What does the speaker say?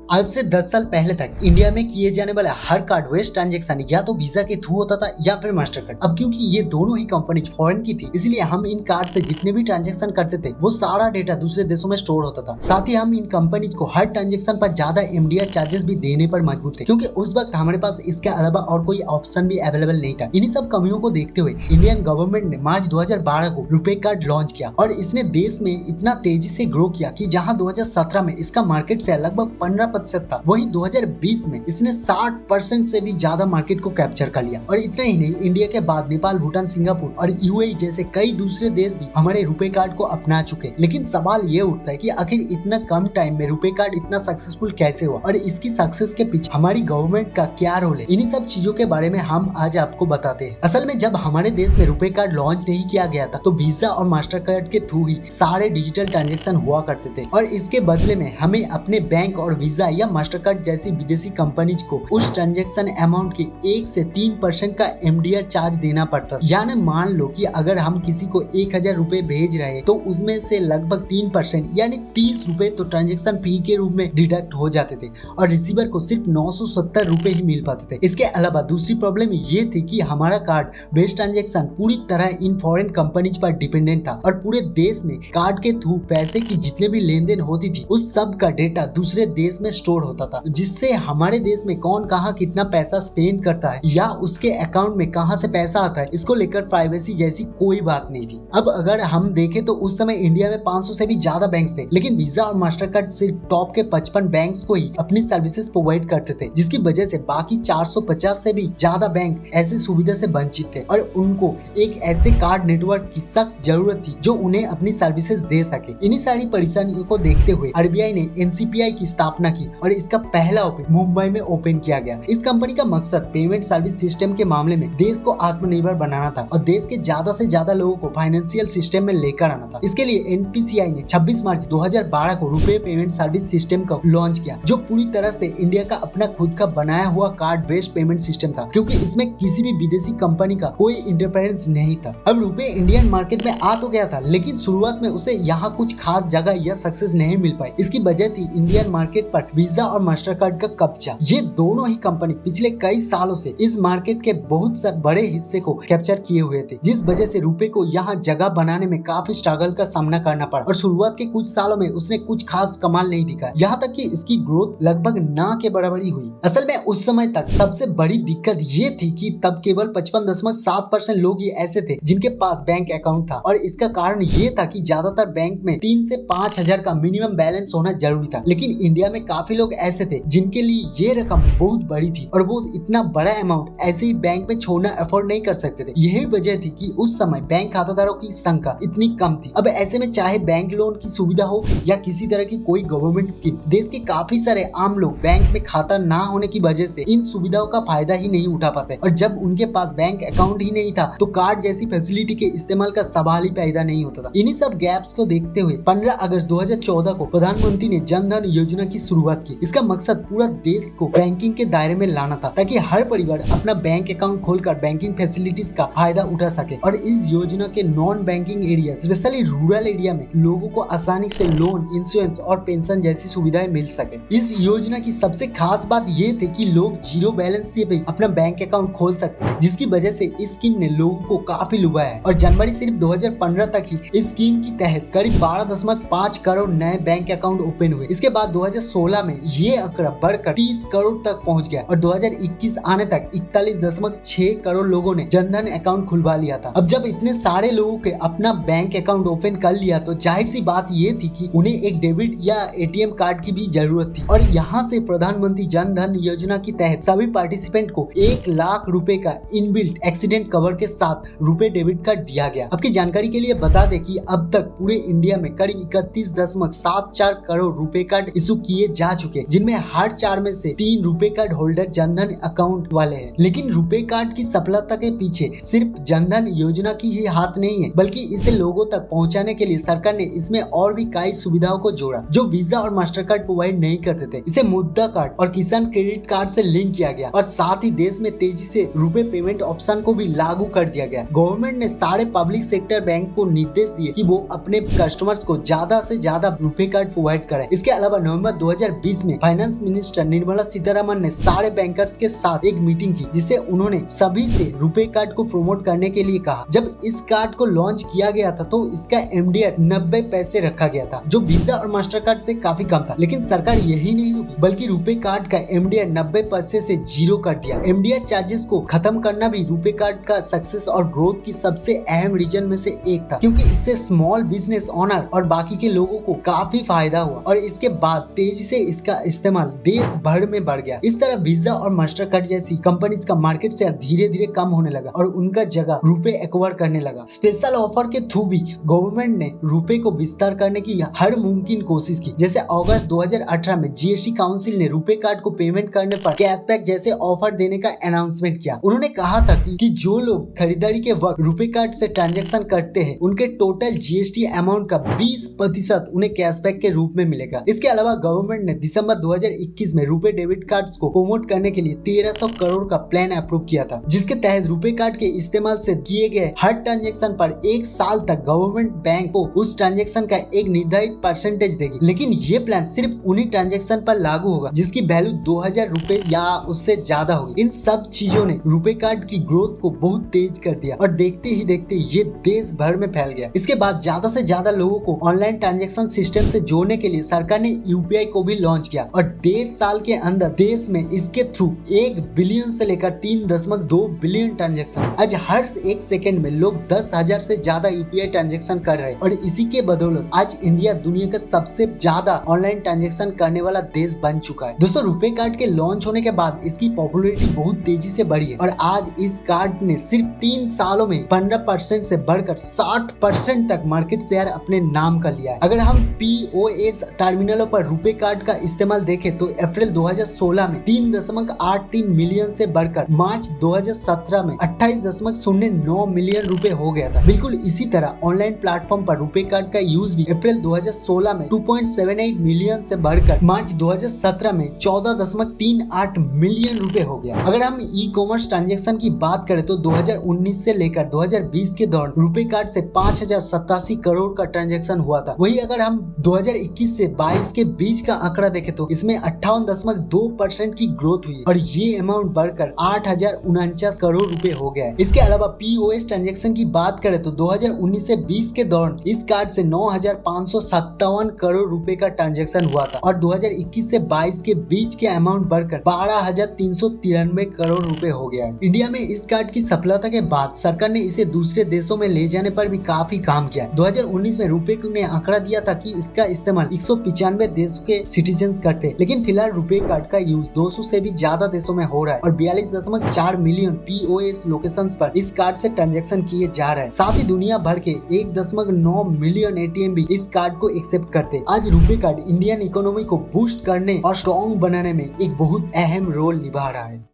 आज से 10 साल पहले तक इंडिया में किए जाने वाले हर कार्ड वेस्ट ट्रांजैक्शन या तो वीजा के थ्रू होता था या फिर मास्टर कार्ड। अब क्योंकि ये दोनों ही कंपनी फॉरेन की थी, इसलिए हम इन कार्ड से जितने भी ट्रांजैक्शन करते थे वो सारा डेटा दूसरे देशों में स्टोर होता था। साथ ही हम इन कंपनी को हर ट्रांजैक्शन पर ज्यादा MDR चार्जेस भी देने पर मजबूर थे, क्योंकि उस वक्त हमारे पास इसके अलावा और कोई ऑप्शन भी अवेलेबल नहीं था। इन्हीं सब कमियों को देखते हुए इंडियन गवर्नमेंट ने मार्च 2012 को रुपे कार्ड लॉन्च किया और इसने देश में इतना तेजी से ग्रो किया कि जहां 2017 में इसका मार्केट शेयर लगभग 15% था, वहीं 2020 में इसने 60% से भी ज्यादा मार्केट को कैप्चर कर लिया। और इतना ही नहीं, इंडिया के बाद नेपाल, भूटान, सिंगापुर और UAE जैसे कई दूसरे देश भी हमारे रुपे कार्ड को अपना चुके। लेकिन सवाल ये उठता है कि आखिर इतना कम टाइम में रुपे कार्ड इतना सक्सेसफुल कैसे हुआ और इसकी सक्सेस के पीछे हमारी गवर्नमेंट का क्या रोल है। इन्हीं सब चीजों के बारे में हम आज आपको बताते हैं। असल में जब हमारे देश में रुपे कार्ड लॉन्च नहीं किया गया था तो वीजा और मास्टर कार्ड के थ्रू ही सारे डिजिटल ट्रांजेक्शन हुआ करते थे और इसके बदले में हमें अपने बैंक और वीजा या मास्टर कार्ड जैसी विदेशी कंपनीज को उस ट्रांजैक्शन अमाउंट के 1 से 3% का MDR चार्ज देना पड़ता। यानी मान लो कि अगर हम किसी को 1000 रुपए भेज रहे हैं तो उसमें से लगभग 3% यानी 30 रुपए तो ट्रांजैक्शन फी के रूप में डिडक्ट हो जाते थे और रिसीवर को सिर्फ 970 रुपए ही मिल पाते थे। इसके अलावा दूसरी प्रॉब्लम ये थी कि हमारा कार्ड बेस्ड ट्रांजैक्शन पूरी तरह इन फॉरेन कंपनीज पर डिपेंडेंट था और पूरे देश में कार्ड के थ्रू पैसे की जितने भी लेन देन होती थी उस सब का डेटा दूसरे देश में स्टोर होता था, जिससे हमारे देश में कौन कहाँ कितना पैसा स्पेंड करता है या उसके अकाउंट में कहाँ से पैसा आता है, इसको लेकर प्राइवेसी जैसी कोई बात नहीं थी। अब अगर हम देखें तो उस समय इंडिया में 500 से भी ज्यादा बैंक्स थे, लेकिन वीजा और मास्टर कार्ड सिर्फ टॉप के 55 बैंक्स को ही अपनी सर्विसेज प्रोवाइड करते थे, जिसकी वजह से बाकी 450 से भी ज्यादा बैंक ऐसी सुविधा से वंचित थे और उनको एक ऐसे कार्ड नेटवर्क की सख्त जरूरत थी जो उन्हें अपनी सर्विसेज दे सके। इन्हीं सारी परेशानियों को देखते हुए RBI ने NCPI की स्थापना की और इसका पहला ऑफिस मुंबई में ओपन किया गया। इस कंपनी का मकसद पेमेंट सर्विस सिस्टम के मामले में देश को आत्मनिर्भर बनाना था और देश के ज्यादा से ज्यादा लोगों को फाइनेंशियल सिस्टम में लेकर आना था। इसके लिए NPCI ने 26 मार्च 2012 को रुपे पेमेंट सर्विस सिस्टम को लॉन्च किया, जो पूरी तरह से इंडिया का अपना खुद का बनाया हुआ कार्ड बेस्ड पेमेंट सिस्टम था, क्योंकि इसमें किसी भी विदेशी कंपनी का कोई इंटरफेरेंस नहीं था। अब रुपे इंडियन मार्केट में आ तो गया था, लेकिन शुरुआत में उसे यहाँ कुछ खास जगह या सक्सेस नहीं मिल पाई। इसकी वजह थी इंडियन मार्केट पर वीजा और मास्टर कार्ड का कब्जा। ये दोनों ही कंपनी पिछले कई सालों से इस मार्केट के बहुत से बड़े हिस्से को कैप्चर किए हुए थे, जिस वजह से रुपे को यहाँ जगह बनाने में काफी स्ट्रगल का सामना करना पड़ा और शुरुआत के कुछ सालों में उसने कुछ खास कमाल नहीं दिखा, यहाँ तक कि इसकी ग्रोथ लगभग ना के बराबर ही हुई। असल में उस समय तक सबसे बड़ी दिक्कत ये थी कि तब केवल 55.7% लोग ही ऐसे थे जिनके पास बैंक अकाउंट था और इसका कारण ये था कि ज्यादातर बैंक में 3 से 5 हजार का मिनिमम बैलेंस होना जरूरी था। लेकिन इंडिया में काफी लोग ऐसे थे जिनके लिए ये रकम बहुत बड़ी थी और वो इतना बड़ा अमाउंट ऐसे ही बैंक में छोड़ना अफोर्ड नहीं कर सकते थे। यही वजह थी कि उस समय बैंक खाताधारों की संख्या इतनी कम थी। अब ऐसे में चाहे बैंक लोन की सुविधा हो या किसी तरह की कोई गवर्नमेंट स्कीम, देश के काफी सारे आम लोग बैंक में खाता ना होने की वजह से इन सुविधाओं का फायदा ही नहीं उठा पाते और जब उनके पास बैंक अकाउंट ही नहीं था तो कार्ड जैसी फैसिलिटी के इस्तेमाल का सवाल ही पैदा नहीं होता था। इन्हीं सब गैप्स को देखते हुए 15 अगस्त 2014 को प्रधानमंत्री ने जन धन योजना की शुरुआत की। इसका मकसद पूरा देश को बैंकिंग के दायरे में लाना था ताकि हर परिवार अपना बैंक अकाउंट खोलकर बैंकिंग फैसिलिटीज का फायदा उठा सके और इस योजना के non banking area specially rural area में लोगों को आसानी से लोन, इंश्योरेंस और पेंशन जैसी सुविधाएं मिल सके। इस योजना की सबसे खास बात ये थी कि लोग जीरो बैलेंस से भी अपना बैंक अकाउंट खोल सकते हैं, जिसकी वजह से इस स्कीम ने लोगों को काफी लुभाया है और जनवरी सिर्फ 2015 तक ही इस स्कीम की तहत करीब 12.5 करोड़ नए बैंक अकाउंट ओपन हुए। इसके बाद 2016 में ये आंकड़ा बढ़कर 30 करोड़ तक पहुंच गया और 2021 आने तक 41.6 करोड़ लोगों ने जनधन अकाउंट खुलवा लिया था। अब जब इतने सारे लोगों के अपना बैंक अकाउंट ओपन कर लिया तो जाहिर सी बात ये थी कि उन्हें एक डेबिट या ATM कार्ड की भी जरूरत थी और यहाँ से प्रधानमंत्री जन धन योजना के तहत सभी पार्टिसिपेंट को 1 लाख रुपए का इनबिल्ट एक्सीडेंट कवर के साथ रुपए डेबिट कार्ड दिया गया। आपकी जानकारी के लिए बता दें कि अब तक पूरे इंडिया में करीब 31.74 करोड़ रुपए कार्ड इशू किए जा चुके, जिनमें हर 4 में से 3 रुपए कार्ड होल्डर जनधन अकाउंट वाले हैं। लेकिन रुपे कार्ड की सफलता के पीछे सिर्फ जनधन योजना की ही हाथ नहीं है, बल्कि इसे लोगों तक पहुंचाने के लिए सरकार ने इसमें और भी कई सुविधाओं को जोड़ा जो वीजा और मास्टर कार्ड प्रोवाइड नहीं करते थे। इसे मुद्रा कार्ड और किसान क्रेडिट कार्ड से लिंक किया गया और साथ ही देश में तेजी से रुपए पेमेंट ऑप्शन को भी लागू कर दिया गया। गवर्नमेंट ने सारे पब्लिक सेक्टर बैंक को निर्देश दिए कि वो अपने कस्टमर्स को ज्यादा से ज्यादा रुपे कार्ड प्रोवाइड करें। इसके अलावा नवंबर 2020 में फाइनेंस मिनिस्टर निर्मला सीतारमण ने सारे बैंकर्स के साथ एक मीटिंग की, जिसे उन्होंने सभी से रुपे कार्ड को प्रमोट करने के लिए कहा। जब इस कार्ड को लॉन्च किया गया था तो इसका एमडीआर 90 पैसे रखा गया था, जो वीजा और मास्टर कार्ड से काफी कम था। लेकिन सरकार यही नहीं रुकी, बल्कि रुपे कार्ड का एमडीआर 90 पैसे से 0 कर दिया। एमडीआर चार्जेस को खत्म करना भी रुपे कार्ड का सक्सेस और ग्रोथ की सबसे अहम रीजन में से एक था, क्योंकि इससे स्मॉल बिजनेस ओनर और बाकी के लोगों को काफी फायदा हुआ और इसके बाद तेजी से इसका इस्तेमाल देश भर में बढ़ गया। इस तरह वीजा और मास्टर कार्ड जैसी कंपनीज का मार्केट शेयर धीरे धीरे कम होने लगा और उनका जगह रुपे एक्वायर करने लगा। स्पेशल ऑफर के थ्रू भी गवर्नमेंट ने रुपे को विस्तार करने की हर मुमकिन कोशिश की। जैसे अगस्त 2018 में जीएसटी काउंसिल ने रुपे कार्ड को पेमेंट करने पर कैशबैक जैसे ऑफर देने का अनाउंसमेंट किया। उन्होंने कहा था कि जो लोग खरीदारी के वक्त रुपे कार्ड से ट्रांजैक्शन करते हैं, उनके टोटल जीएसटी अमाउंट का 20% उन्हें कैशबैक के रूप में मिलेगा। इसके अलावा गवर्नमेंट ने दिसंबर 2021 में रुपे डेबिट कार्ड्स को प्रमोट करने के लिए 1300 करोड़ का प्लान अप्रूव किया था, जिसके तहत रुपे कार्ड के इस्तेमाल से किए गए हर ट्रांजैक्शन पर 1 साल तक गवर्नमेंट बैंक को उस ट्रांजैक्शन का एक निर्धारित परसेंटेज देगी। लेकिन ये प्लान सिर्फ उन्हीं ट्रांजैक्शन पर लागू होगा जिसकी वैल्यू 2000 रुपए या उससे ज्यादा होगी। इन सब चीजों ने रुपे कार्ड की ग्रोथ को बहुत तेज कर दिया और देखते ही देखते ये देश भर में फैल गया। इसके बाद ज्यादा से ज्यादा लोगों को ऑनलाइन ट्रांजैक्शन सिस्टम से जोड़ने के लिए सरकार ने यूपीआई को भी लॉन्च किया और 1.5 साल के अंदर देश में इसके थ्रू 1 बिलियन से लेकर 3.2 बिलियन ट्रांजैक्शन। आज हर एक सेकंड में लोग 10,000 से ज्यादा यूपीआई ट्रांजैक्शन कर रहे हैं और इसी के बदौलत आज इंडिया दुनिया का सबसे ज्यादा ऑनलाइन ट्रांजैक्शन करने वाला देश बन चुका है। दोस्तों, रुपे कार्ड के लॉन्च होने के बाद इसकी पॉपुलैरिटी बहुत तेजी से बढ़ी है और आज इस कार्ड ने सिर्फ 3 सालों में 15% से बढ़कर 60% तक मार्केट शेयर अपने नाम कर लिया है। अगर हम पीओएस टर्मिनलों पर रुपे कार्ड का इस्तेमाल देखें तो अप्रैल 2016 में 3.83 मिलियन से बढ़कर मार्च 2017 में 28.09 मिलियन रुपए हो गया था। बिल्कुल इसी तरह ऑनलाइन प्लेटफॉर्म पर रुपे कार्ड का यूज भी अप्रैल 2016 में 2.78 मिलियन से बढ़कर मार्च 2017 में 14.38 मिलियन रुपए हो गया। अगर हम ई कॉमर्स ट्रांजैक्शन की बात करें तो 2019 से लेकर 2020 के दौरान रुपे कार्ड से 5087 करोड़ का ट्रांजैक्शन हुआ था। वही अगर हम 2021 से 22 के बीच का आंकड़ा देखें तो इसमें 58.2% की ग्रोथ हुई और ये अमाउंट बढ़कर 8,049 करोड़ रुपए हो गया है। इसके अलावा पीओएस ट्रांजैक्शन की बात करें तो 2019 से 20 के दौरान इस कार्ड से 9,557 करोड़ रुपए का ट्रांजैक्शन हुआ था और 2021 से 22 के बीच के अमाउंट बढ़कर 12,393 करोड़ रुपए हो गया है। इंडिया में इस कार्ड की सफलता के बाद सरकार ने इसे दूसरे देशों में ले जाने पर भी काफी काम किया। 2019 में रुपे ने आंकड़ा दिया था कि इसका इस्तेमाल 195 देशों के सिटीजन्स करते, लेकिन फिलहाल रुपे कार्ड का यूज 200 से भी ज्यादा देशों में हो रहा है और 42.4 मिलियन पीओएस लोकेशंस पर इस कार्ड से ट्रांजैक्शन किए जा रहे हैं। साथ ही दुनिया भर के 1.9 मिलियन एटीएम भी इस कार्ड को एक्सेप्ट करते। आज रुपे कार्ड इंडियन इकोनॉमी को बूस्ट करने और स्ट्रॉन्ग बनाने में एक बहुत अहम रोल निभा रहा है।